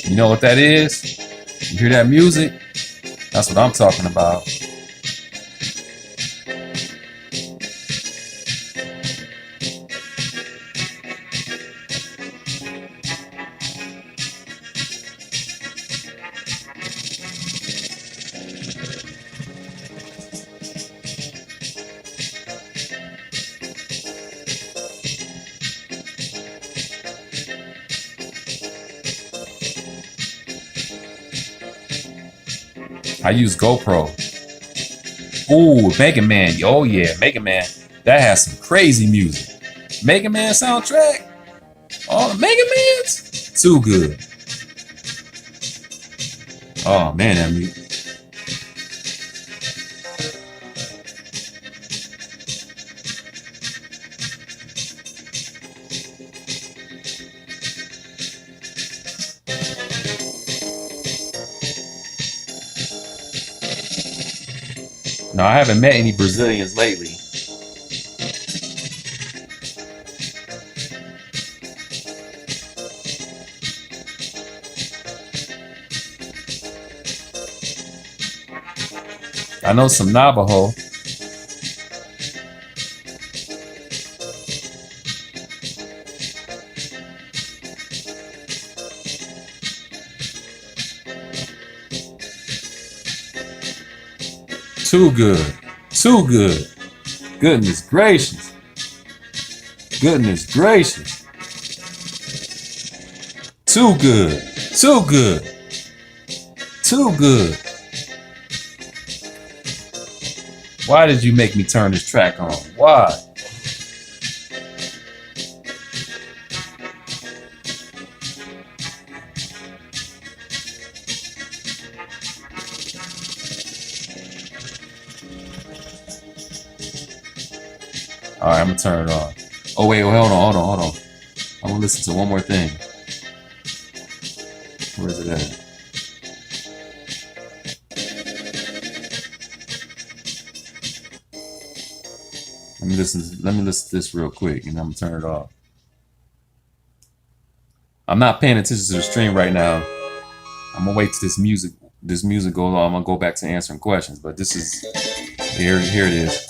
You know what that is? You hear that music? That's what I'm talking about. I use GoPro. Ooh, Mega Man. Oh yeah, Mega Man. That has some crazy music. Mega Man soundtrack. All the Mega Mans. Too good. Oh man, that music. No, I haven't met any Brazilians lately. I know some Navajo. Too good. Too good. Goodness gracious. Goodness gracious. Too good. Too good. Too good. Why did you make me turn this track on? Why? All right, I'm gonna turn it on. Oh wait, hold on. I'm gonna listen to one more thing. Where is it at? Let me listen to this real quick, and I'm gonna turn it off. I'm not paying attention to the stream right now. I'm gonna wait till this music goes on. I'm gonna go back to answering questions, but this is here it is.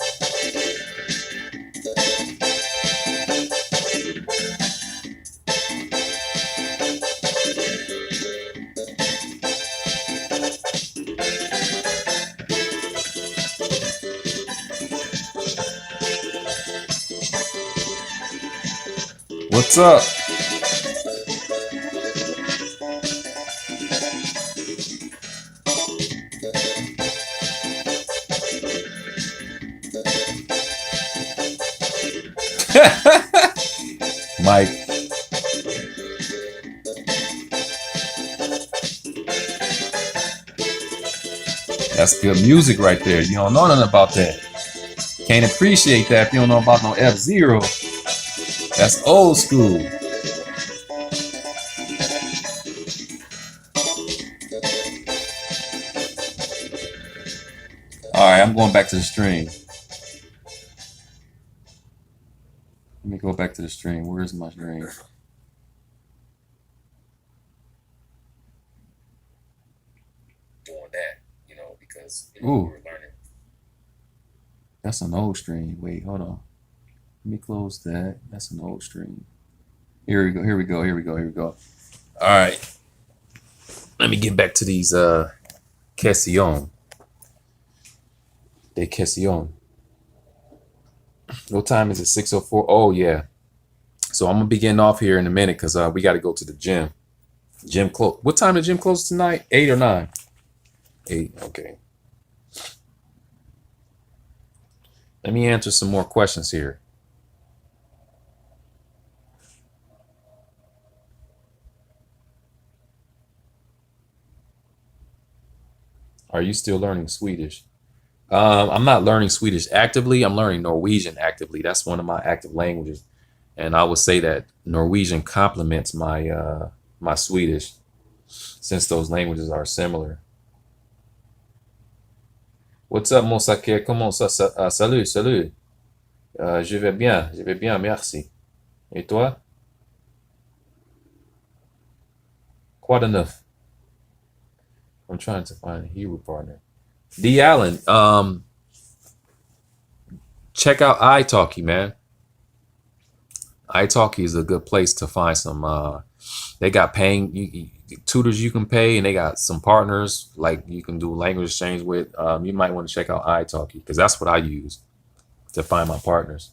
What's up? Mike. That's good music right there. You don't know nothing about that. Can't appreciate that if you don't know about no F-Zero. That's old school. All right, I'm going back to the stream. Let me go back to the stream. Where's my stream? Doing that, you know, because you know, we're learning. That's an old stream. Wait, hold on. Let me close that. That's an old stream. Here we go. All right. Let me get back to these questions. Des questions. What time is it? 6:04. Oh yeah. So I'm gonna be getting off here in a minute because we got to go to the gym. Gym close. What time is gym close tonight? 8 or 9? 8. Okay. Let me answer some more questions here. Are you still learning Swedish? I'm not learning Swedish actively. I'm learning Norwegian actively. That's one of my active languages. And I would say that Norwegian complements my my Swedish, since those languages are similar. What's up, mon saké? Comment ça? Salut, salut. Je vais bien, merci. Et toi? Quoi de neuf? I'm trying to find a Hebrew partner. D. Allen, check out italki, man. italki is a good place to find some. They got paying tutors you can pay, and they got some partners like you can do language exchange with. You might want to check out italki because that's what I use to find my partners.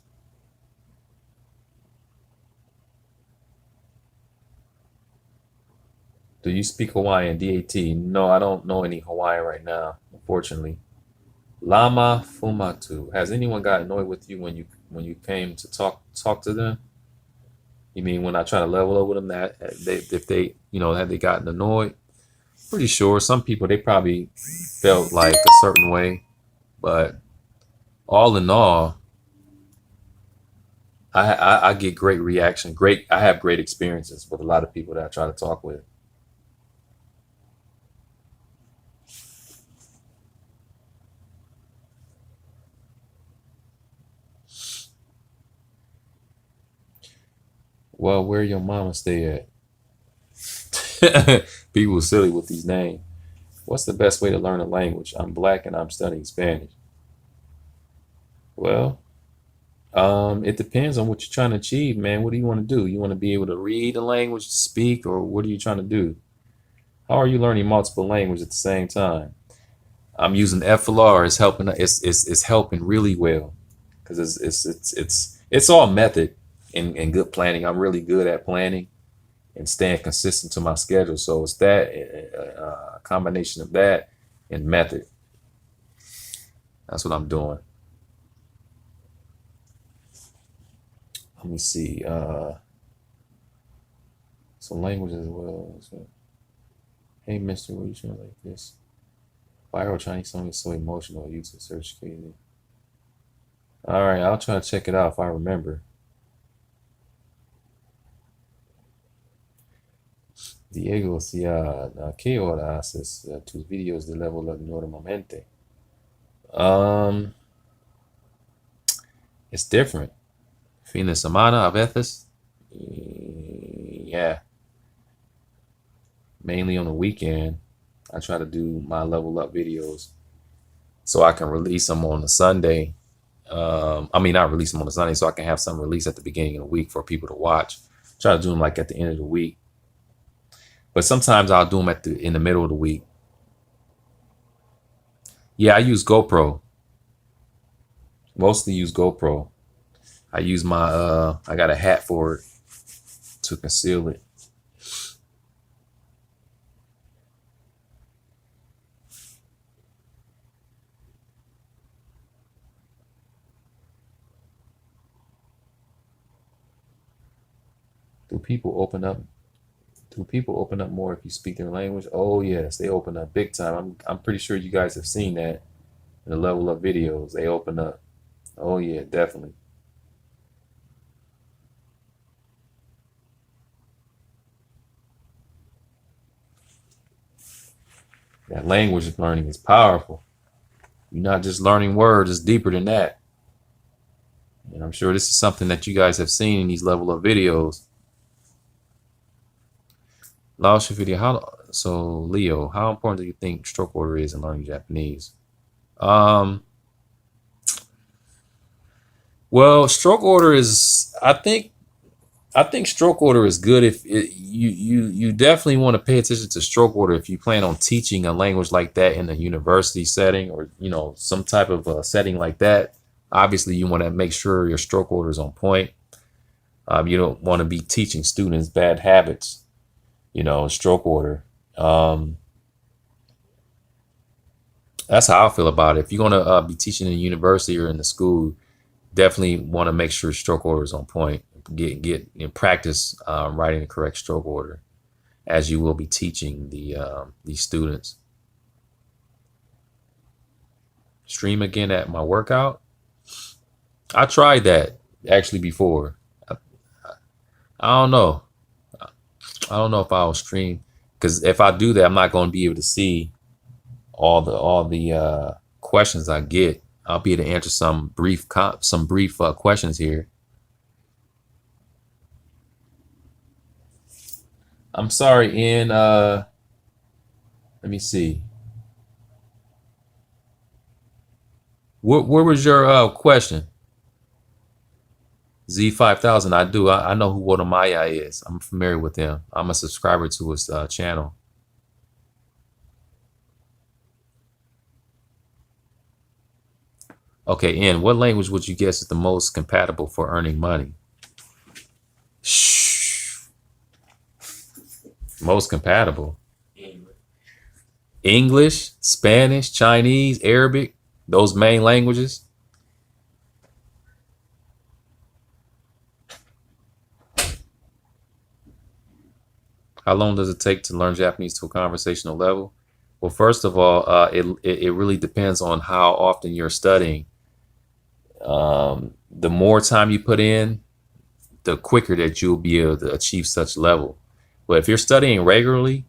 Do you speak Hawaiian? DAT? No, I don't know any Hawaiian right now. unfortunately. Lama Fumatu. Has anyone got annoyed with you when you came to talk to them? You mean when I try to level up with them, that if they had they gotten annoyed? Pretty sure some people, they probably felt like a certain way, but all in all, I get great reaction. I have great experiences with a lot of people that I try to talk with. Well, where your mama stay at? People are silly with these names. What's the best way to learn a language? I'm black and I'm studying Spanish. Well, it depends on what you're trying to achieve, man. What do you want to do? You want to be able to read a language, speak, or what are you trying to do? How are you learning multiple languages at the same time? I'm using FLR. It's helping. It's helping really well because it's all method and good planning. I'm really good at planning and staying consistent to my schedule. So it's that combination of that and method. That's what I'm doing. Let me see. So language as well. So, hey, Mister, what are you trying like this? Viral Chinese song is so emotional. YouTube search crazy. All right, I'll try to check it out if I remember. Diego, si ¿a qué hora haces tus videos de level up normalmente? It's different. Fin de semana a veces. Yeah. Mainly on the weekend, I try to do my level up videos so I can release them on a Sunday. I mean, not release them on a Sunday, so I can have some release at the beginning of the week for people to watch. Try to do them like at the end of the week. But sometimes I'll do them in the middle of the week. Yeah, I use GoPro. Mostly use GoPro. I use my I got a hat for it to conceal it. Do people open up? Do people open up more if you speak their language? Oh yes, they open up big time. I'm pretty sure you guys have seen that in the level up videos. They open up. Oh yeah, definitely. That language learning is powerful. You're not just learning words, it's deeper than that. And I'm sure this is something that you guys have seen in these level up videos. Laoshu video, Leo, how important do you think stroke order is in learning Japanese? Well, stroke order is, I think stroke order is good if you definitely want to pay attention to stroke order if you plan on teaching a language like that in a university setting or some type of setting like that. Obviously, you want to make sure your stroke order is on point. You don't want to be teaching students bad habits. Stroke order. That's how I feel about it. If you're going to be teaching in a university or in the school, definitely want to make sure stroke order is on point. Get in practice writing the correct stroke order as you will be teaching these students. Stream again at my workout. I tried that actually before. I don't know. I don't know if I'll stream because if I do that, I'm not going to be able to see all the questions I get. I'll be able to answer some brief questions here. I'm sorry, Ian. Let me see. Where was your question? Z5000. I do. I know who Wotamaya is. I'm familiar with him. I'm a subscriber to his channel. Okay, Ian, what language would you guess is the most compatible for earning money? Shh. Most compatible. English, Spanish, Chinese, Arabic, those main languages. How long does it take to learn Japanese to a conversational level? Well, first of all, it really depends on how often you're studying. The more time you put in, the quicker that you'll be able to achieve such level. But if you're studying regularly,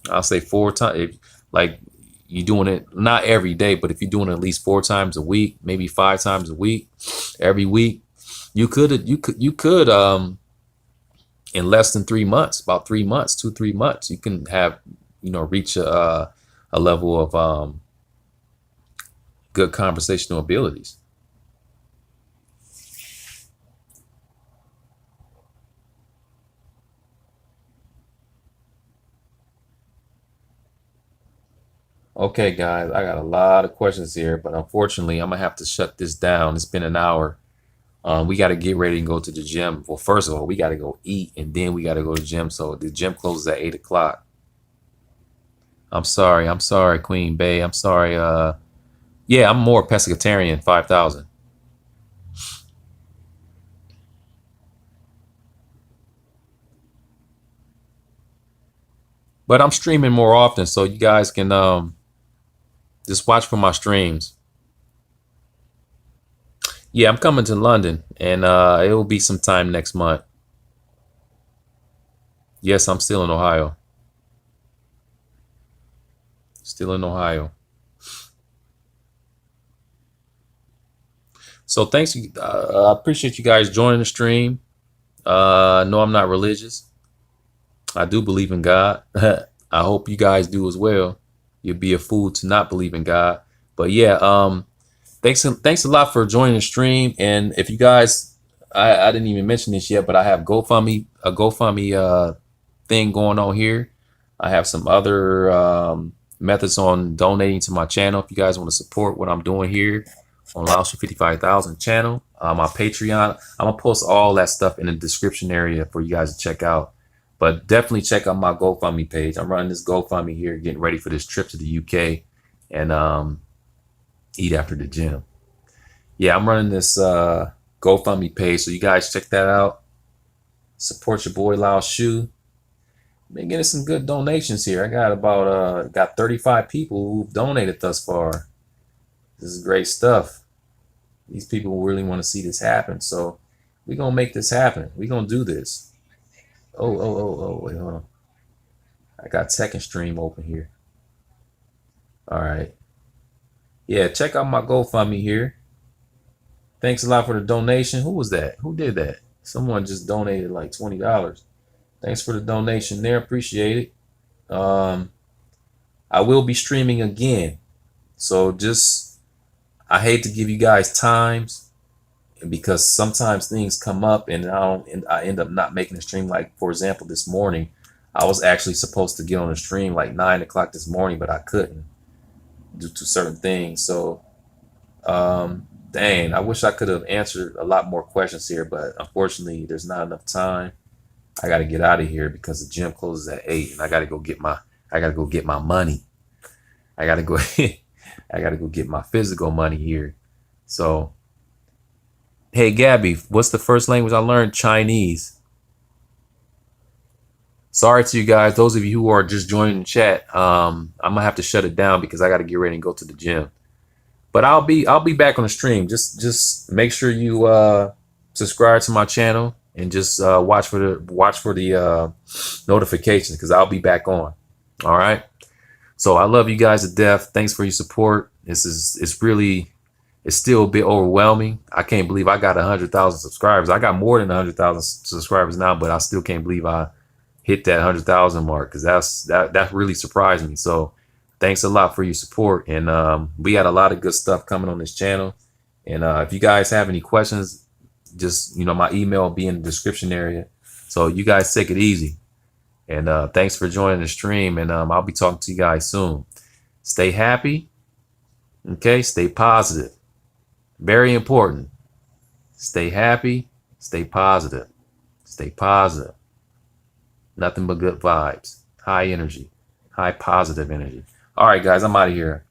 I'll say 4 times. Like you're doing it not every day, but if you're doing it at least 4 times a week, maybe 5 times a week, every week, you could in less than 3 months, about 3 months, 2-3 months, you can have, reach a level of good conversational abilities. Okay, guys, I got a lot of questions here, but unfortunately, I'm gonna have to shut this down. It's been an hour. We got to get ready and go to the gym. Well, first of all, we got to go eat, and then we got to go to the gym. So the gym closes at 8 o'clock. I'm sorry, Queen Bay. I'm sorry. Yeah, I'm more pescatarian, 5,000. But I'm streaming more often, so you guys can just watch for my streams. Yeah, I'm coming to London, and it will be sometime next month. Yes, I'm still in Ohio. Still in Ohio. So thanks. I appreciate you guys joining the stream. No, I'm not religious. I do believe in God. I hope you guys do as well. You'd be a fool to not believe in God. But yeah, thanks a lot for joining the stream. And if you guys, I didn't even mention this yet, but I have a GoFundMe thing going on here. I have some other methods on donating to my channel. If you guys want to support what I'm doing here on Laoshu 55,000 channel, my Patreon, I'm gonna post all that stuff in the description area for you guys to check out. But definitely check out my GoFundMe page. I'm running this GoFundMe here, getting ready for this trip to the UK and eat after the gym. Yeah, I'm running this GoFundMe page, so you guys check that out. Support your boy Laoshu. Been getting some good donations here. I got about got 35 people who've donated thus far. This is great stuff. These people really want to see this happen, so we're gonna make this happen. We're gonna do this. Oh, wait, hold on. I got second stream open here. All right. Yeah, check out my GoFundMe here. Thanks a lot for the donation. Who was that? Who did that? Someone just donated like $20. Thanks for the donation there. Appreciate it. I will be streaming again. So I hate to give you guys times, because sometimes things come up and I end up not making a stream. Like, for example, this morning, I was actually supposed to get on a stream like 9 o'clock this morning, but I couldn't due to certain things. So, dang, I wish I could have answered a lot more questions here, but unfortunately, there's not enough time. I got to get out of here because the gym closes at 8, and I got to go get my money. I got to go, I got to go get my physical money here. So, hey, Gabby, what's the first language I learned? Chinese. Sorry to you guys, those of you who are just joining the chat. I'm gonna have to shut it down because I got to get ready and go to the gym. But I'll be back on the stream. Just make sure you subscribe to my channel and just watch for the notifications, because I'll be back on. All right. So I love you guys to death. Thanks for your support. It's still a bit overwhelming. I can't believe I got 100,000 subscribers. I got more than 100,000 subscribers now, but I still can't believe I hit that 100,000 mark, because that really surprised me. So thanks a lot for your support. And we got a lot of good stuff coming on this channel. And if you guys have any questions, just, my email will be in the description area. So you guys take it easy. And thanks for joining the stream. And I'll be talking to you guys soon. Stay happy. Okay, stay positive. Very important. Stay happy, stay positive. Stay positive. Nothing but good vibes, high energy, high positive energy. All right, guys, I'm out of here.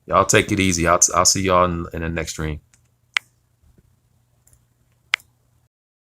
Y'all take it easy. I'll see y'all in the next stream.